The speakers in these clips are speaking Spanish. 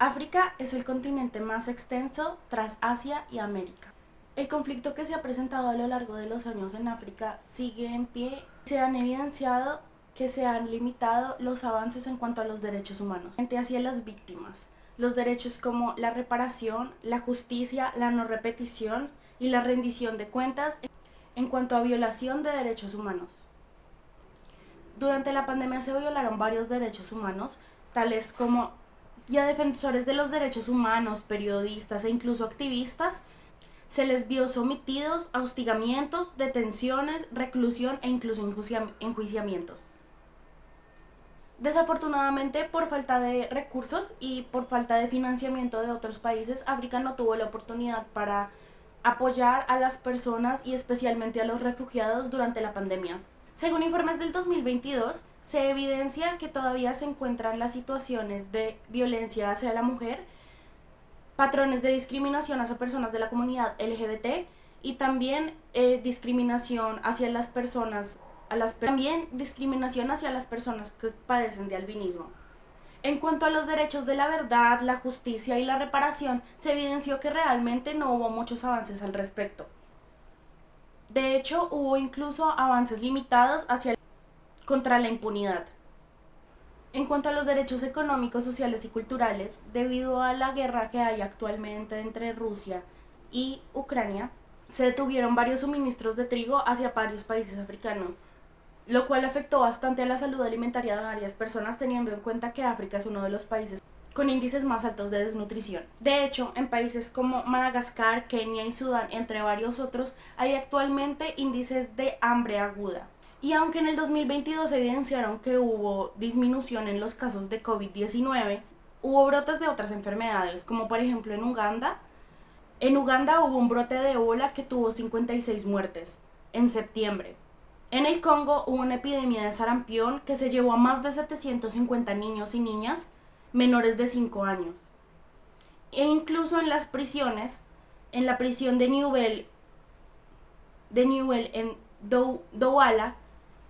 África es el continente más extenso tras Asia y América. El conflicto que se ha presentado a lo largo de los años en África sigue en pie. Se han evidenciado que se han limitado los avances en cuanto a los derechos humanos hacia las víctimas. Los derechos como la reparación, la justicia, la no repetición y la rendición de cuentas en cuanto a violación de derechos humanos. Durante la pandemia se violaron varios derechos humanos, tales como y a defensores de los derechos humanos, periodistas e incluso activistas, se les vio sometidos a hostigamientos, detenciones, reclusión e incluso enjuiciamientos. Desafortunadamente, por falta de recursos y por falta de financiamiento de otros países, África no tuvo la oportunidad para apoyar a las personas y especialmente a los refugiados durante la pandemia. Según informes del 2022, se evidencia que todavía se encuentran las situaciones de violencia hacia la mujer, patrones de discriminación hacia personas de la comunidad LGBT y también discriminación hacia las personas, también discriminación hacia las personas que padecen de albinismo. En cuanto a los derechos de la verdad, la justicia y la reparación, se evidenció que realmente no hubo muchos avances al respecto. De hecho, hubo incluso avances limitados contra la impunidad. En cuanto a los derechos económicos, sociales y culturales, debido a la guerra que hay actualmente entre Rusia y Ucrania, se detuvieron varios suministros de trigo hacia varios países africanos, lo cual afectó bastante a la salud alimentaria de varias personas, teniendo en cuenta que África es uno de los países con índices más altos de desnutrición. De hecho, en países como Madagascar, Kenia y Sudán, entre varios otros, hay actualmente índices de hambre aguda. Y aunque en el 2022 se evidenciaron que hubo disminución en los casos de COVID-19, hubo brotes de otras enfermedades, como por ejemplo en Uganda. En Uganda hubo un brote de ébola que tuvo 56 muertes en septiembre. En el Congo hubo una epidemia de sarampión que se llevó a más de 750 niños y niñas menores de 5 años. E incluso en las prisiones, en la prisión de Newell en Douala,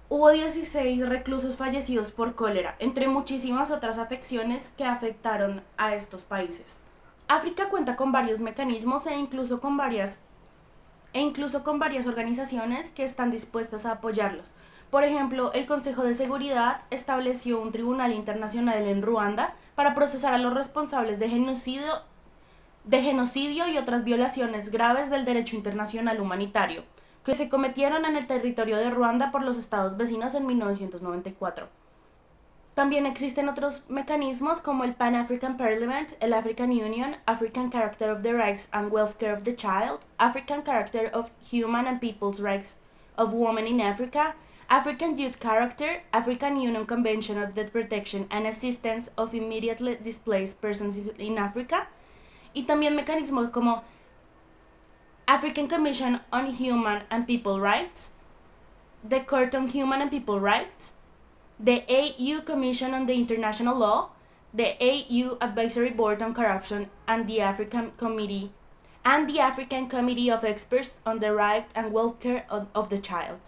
hubo 16 reclusos fallecidos por cólera, entre muchísimas otras afecciones que afectaron a estos países. África cuenta con varios mecanismos e incluso con varias organizaciones que están dispuestas a apoyarlos. Por ejemplo, el Consejo de Seguridad estableció un tribunal internacional en Ruanda para procesar a los responsables de genocidio y otras violaciones graves del derecho internacional humanitario que se cometieron en el territorio de Ruanda por los estados vecinos en 1994. También existen otros mecanismos como el Pan-African Parliament, el African Union, African Charter of the Rights and Welfare of the Child, African Charter of Human and People's Rights of Women in Africa, African Youth Charter, African Union Convention of the Protection and Assistance of Immediately Displaced Persons in Africa, y también mecanismos como African Commission on Human and People Rights, the Court on Human and People Rights, the AU Commission on the International Law, the AU Advisory Board on Corruption, and the African Committee of Experts on the Right and Welfare of the Child.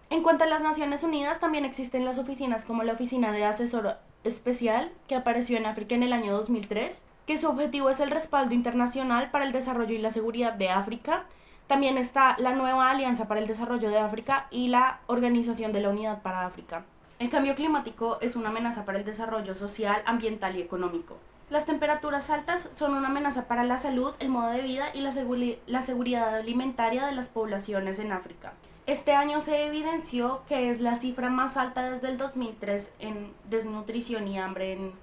En cuanto a las Naciones Unidas, también existen las oficinas como la Oficina de Asesor Especial, que apareció en África en el año 2003, que su objetivo es el respaldo internacional para el desarrollo y la seguridad de África. También está la Nueva Alianza para el Desarrollo de África y la Organización de la Unidad para África. El cambio climático es una amenaza para el desarrollo social, ambiental y económico. Las temperaturas altas son una amenaza para la salud, el modo de vida y la seguridad alimentaria de las poblaciones en África. Este año se evidenció que es la cifra más alta desde el 2003 en desnutrición y hambre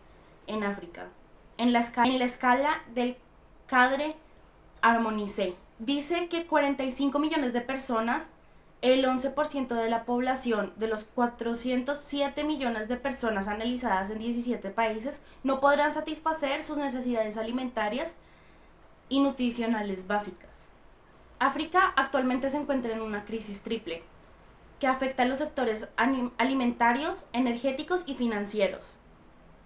en África. En la escala del Cadre Harmonisé, dice que 45 millones de personas, el 11% de la población de los 407 millones de personas analizadas en 17 países, no podrán satisfacer sus necesidades alimentarias y nutricionales básicas. África actualmente se encuentra en una crisis triple, que afecta a los sectores alimentarios, energéticos y financieros.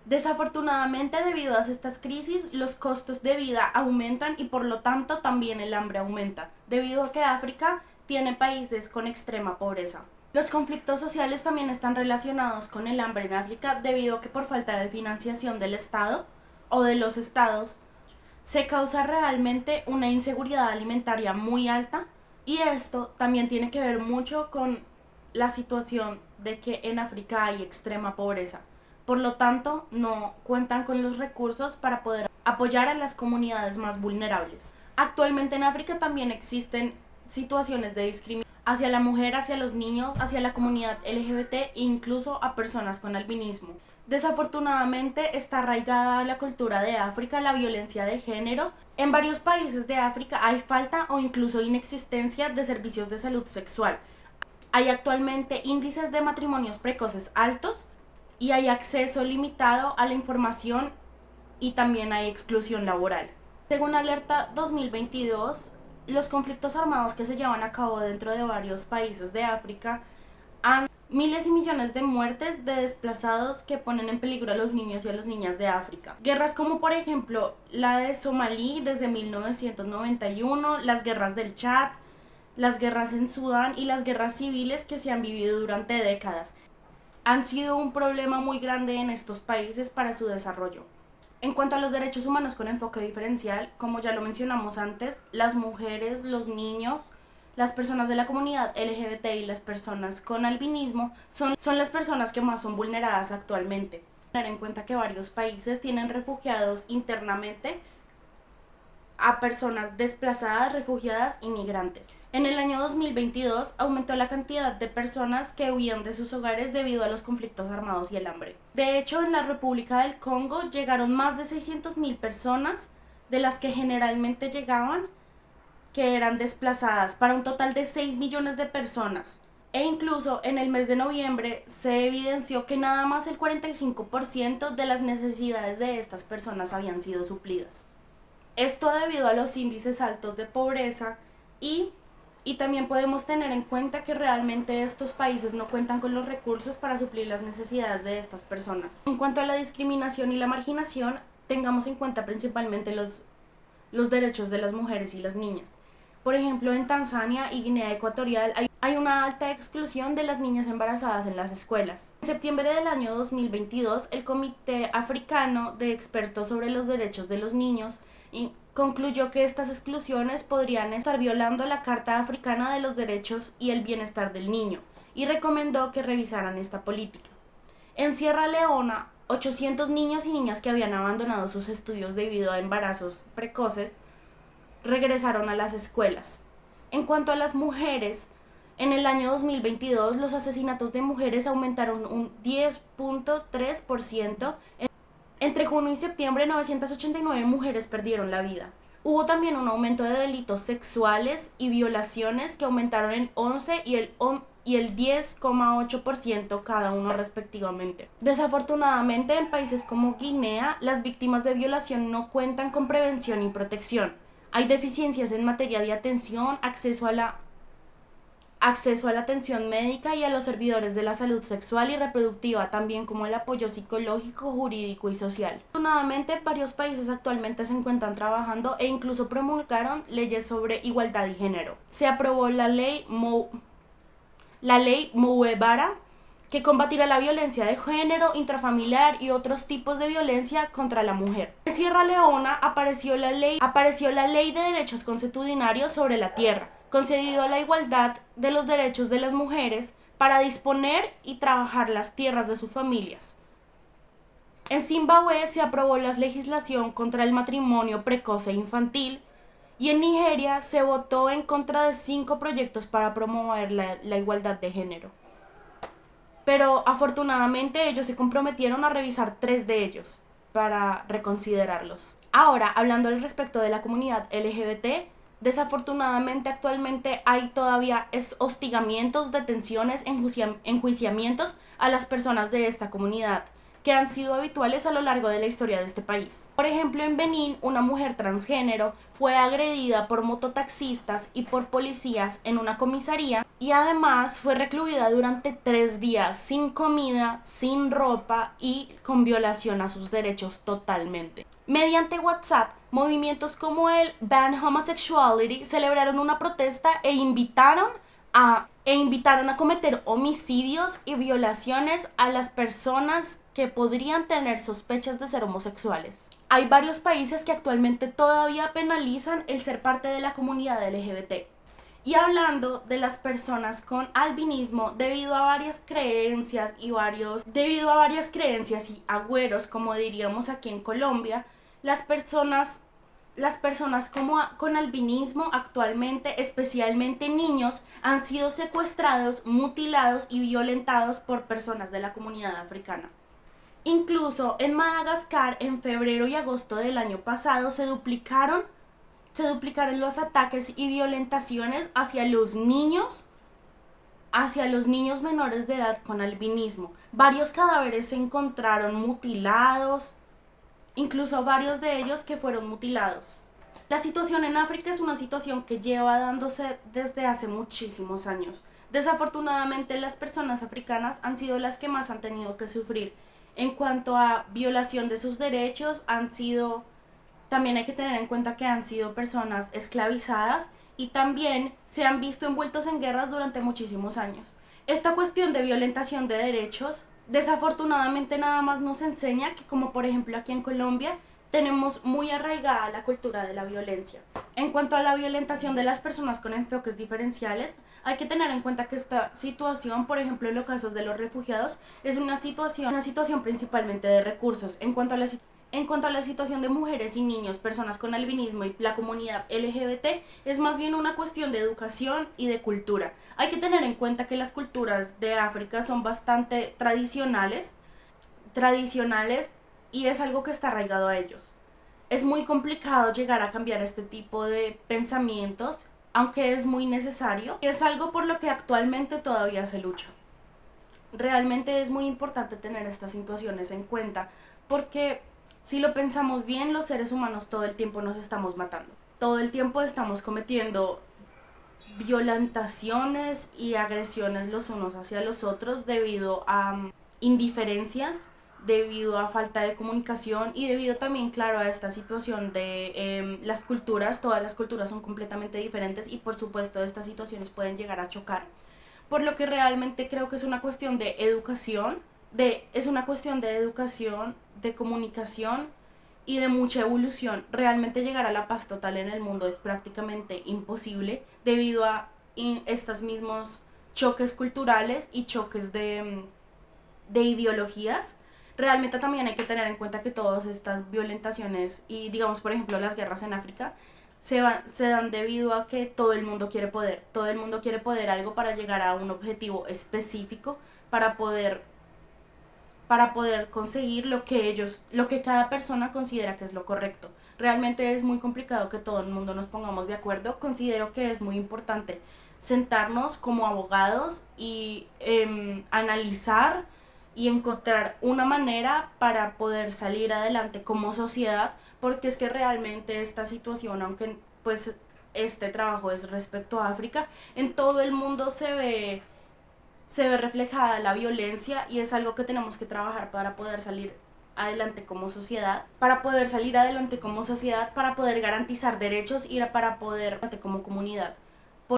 Desafortunadamente, debido a estas crisis, los costos de vida aumentan y por lo tanto también el hambre aumenta, debido a que África tiene países con extrema pobreza. Los conflictos sociales también están relacionados con el hambre en África debido a que por falta de financiación del Estado o de los estados, se causa realmente una inseguridad alimentaria muy alta, y esto también tiene que ver mucho con la situación de que en África hay extrema pobreza. Por lo tanto, no cuentan con los recursos para poder apoyar a las comunidades más vulnerables. Actualmente en África también existen situaciones de discriminación hacia la mujer, hacia los niños, hacia la comunidad LGBT e incluso a personas con albinismo. Desafortunadamente está arraigada a la cultura de África la violencia de género. En varios países de África hay falta o incluso inexistencia de servicios de salud sexual. Hay actualmente índices de matrimonios precoces altos y hay acceso limitado a la información, y también hay exclusión laboral. Según Alerta 2022, los conflictos armados que se llevan a cabo dentro de varios países de África han miles y millones de muertes de desplazados que ponen en peligro a los niños y a las niñas de África. Guerras como por ejemplo la de Somalí desde 1991, las guerras del Chad, las guerras en Sudán y las guerras civiles que se han vivido durante décadas han sido un problema muy grande en estos países para su desarrollo. En cuanto a los derechos humanos con enfoque diferencial, como ya lo mencionamos antes, las mujeres, los niños, las personas de la comunidad LGBT y las personas con albinismo son las personas que más son vulneradas actualmente. Tener en cuenta que varios países tienen refugiados internamente a personas desplazadas, refugiadas y migrantes. En el año 2022 aumentó la cantidad de personas que huían de sus hogares debido a los conflictos armados y el hambre. De hecho, en la República del Congo llegaron más de 600.000 personas, de las que generalmente llegaban que eran desplazadas, para un total de 6 millones de personas. E incluso en el mes de noviembre se evidenció que nada más el 45% de las necesidades de estas personas habían sido suplidas. Esto debido a los índices altos de pobreza y también podemos tener en cuenta que realmente estos países no cuentan con los recursos para suplir las necesidades de estas personas. En cuanto a la discriminación y la marginación, tengamos en cuenta principalmente los derechos de las mujeres y las niñas. Por ejemplo, en Tanzania y Guinea Ecuatorial hay una alta exclusión de las niñas embarazadas en las escuelas. En septiembre del año 2022, el Comité Africano de Expertos sobre los Derechos de los Niños concluyó que estas exclusiones podrían estar violando la Carta Africana de los Derechos y el Bienestar del Niño, y recomendó que revisaran esta política. En Sierra Leona, 800 niños y niñas que habían abandonado sus estudios debido a embarazos precoces regresaron a las escuelas. En cuanto a las mujeres, en el año 2022 los asesinatos de mujeres aumentaron un 10.3%. Entre junio y septiembre, 989 mujeres perdieron la vida. Hubo también un aumento de delitos sexuales y violaciones que aumentaron en 11 y el 10,8% cada uno respectivamente. Desafortunadamente, en países como Guinea, las víctimas de violación no cuentan con prevención y protección. Hay deficiencias en materia de atención, acceso a la atención médica y a los servidores de la salud sexual y reproductiva, también como el apoyo psicológico, jurídico y social. Afortunadamente, varios países actualmente se encuentran trabajando e incluso promulgaron leyes sobre igualdad y género. Se aprobó la ley Mouebara, que combatirá la violencia de género, intrafamiliar y otros tipos de violencia contra la mujer. En Sierra Leona apareció la ley de derechos consuetudinarios sobre la tierra, concedido a la igualdad de los derechos de las mujeres para disponer y trabajar las tierras de sus familias. En Zimbabue se aprobó la legislación contra el matrimonio precoz e infantil, y en Nigeria se votó en contra de 5 proyectos para promover la igualdad de género. Pero afortunadamente ellos se comprometieron a revisar 3 de ellos para reconsiderarlos. Ahora, hablando al respecto de la comunidad LGBT, desafortunadamente actualmente hay todavía hostigamientos, detenciones, enjuiciamientos a las personas de esta comunidad, que han sido habituales a lo largo de la historia de este país. Por ejemplo, en Benín, una mujer transgénero fue agredida por mototaxistas y por policías en una comisaría, y además fue recluida durante 3 días sin comida, sin ropa y con violación a sus derechos totalmente. Mediante WhatsApp, movimientos como el Ban Homosexuality celebraron una protesta e invitaron a cometer homicidios y violaciones a las personas que podrían tener sospechas de ser homosexuales. Hay varios países que actualmente todavía penalizan el ser parte de la comunidad LGBT. Y hablando de las personas con albinismo, debido a varias creencias y agüeros, como diríamos aquí en Colombia, las personas con albinismo actualmente, especialmente niños, han sido secuestrados, mutilados y violentados por personas de la comunidad africana. Incluso en Madagascar, en febrero y agosto del año pasado, se duplicaron los ataques y violentaciones hacia los niños menores de edad con albinismo. Varios cadáveres se encontraron mutilados, incluso varios de ellos que fueron mutilados. La situación en África es una situación que lleva dándose desde hace muchísimos años. Desafortunadamente, las personas africanas han sido las que más han tenido que sufrir. En cuanto a violación de sus derechos, también hay que tener en cuenta que han sido personas esclavizadas y también se han visto envueltos en guerras durante muchísimos años. Esta cuestión de violentación de derechos, desafortunadamente nada más nos enseña que, como por ejemplo aquí en Colombia, tenemos muy arraigada la cultura de la violencia. En cuanto a la violentación de las personas con enfoques diferenciales, hay que tener en cuenta que esta situación, por ejemplo en los casos de los refugiados, es una situación principalmente de recursos. En cuanto a la situación de mujeres y niños, personas con albinismo y la comunidad LGBT, es más bien una cuestión de educación y de cultura. Hay que tener en cuenta que las culturas de África son bastante tradicionales y es algo que está arraigado a ellos. Es muy complicado llegar a cambiar este tipo de pensamientos, aunque es muy necesario, y es algo por lo que actualmente todavía se lucha. Realmente es muy importante tener estas situaciones en cuenta, porque si lo pensamos bien, los seres humanos todo el tiempo nos estamos matando. Todo el tiempo estamos cometiendo violentaciones y agresiones los unos hacia los otros debido a indiferencias, debido a falta de comunicación y debido también, claro, a esta situación de las culturas. Todas las culturas son completamente diferentes y por supuesto estas situaciones pueden llegar a chocar, por lo que realmente creo que es una cuestión de educación, de comunicación y de mucha evolución. Realmente llegar a la paz total en el mundo es prácticamente imposible debido a estos mismos choques culturales y choques de ideologías. Realmente también hay que tener en cuenta que todas estas violentaciones y, digamos, por ejemplo, las guerras en África se dan debido a que todo el mundo quiere poder algo para llegar a un objetivo específico, para poder conseguir lo que cada persona considera que es lo correcto. Realmente es muy complicado que todo el mundo nos pongamos de acuerdo. Considero que es muy importante sentarnos como abogados y analizar y encontrar una manera para poder salir adelante como sociedad, porque es que realmente esta situación, aunque pues este trabajo es respecto a África, en todo el mundo se ve reflejada la violencia y es algo que tenemos que trabajar para poder salir adelante como sociedad, para poder garantizar derechos y para poder como comunidad.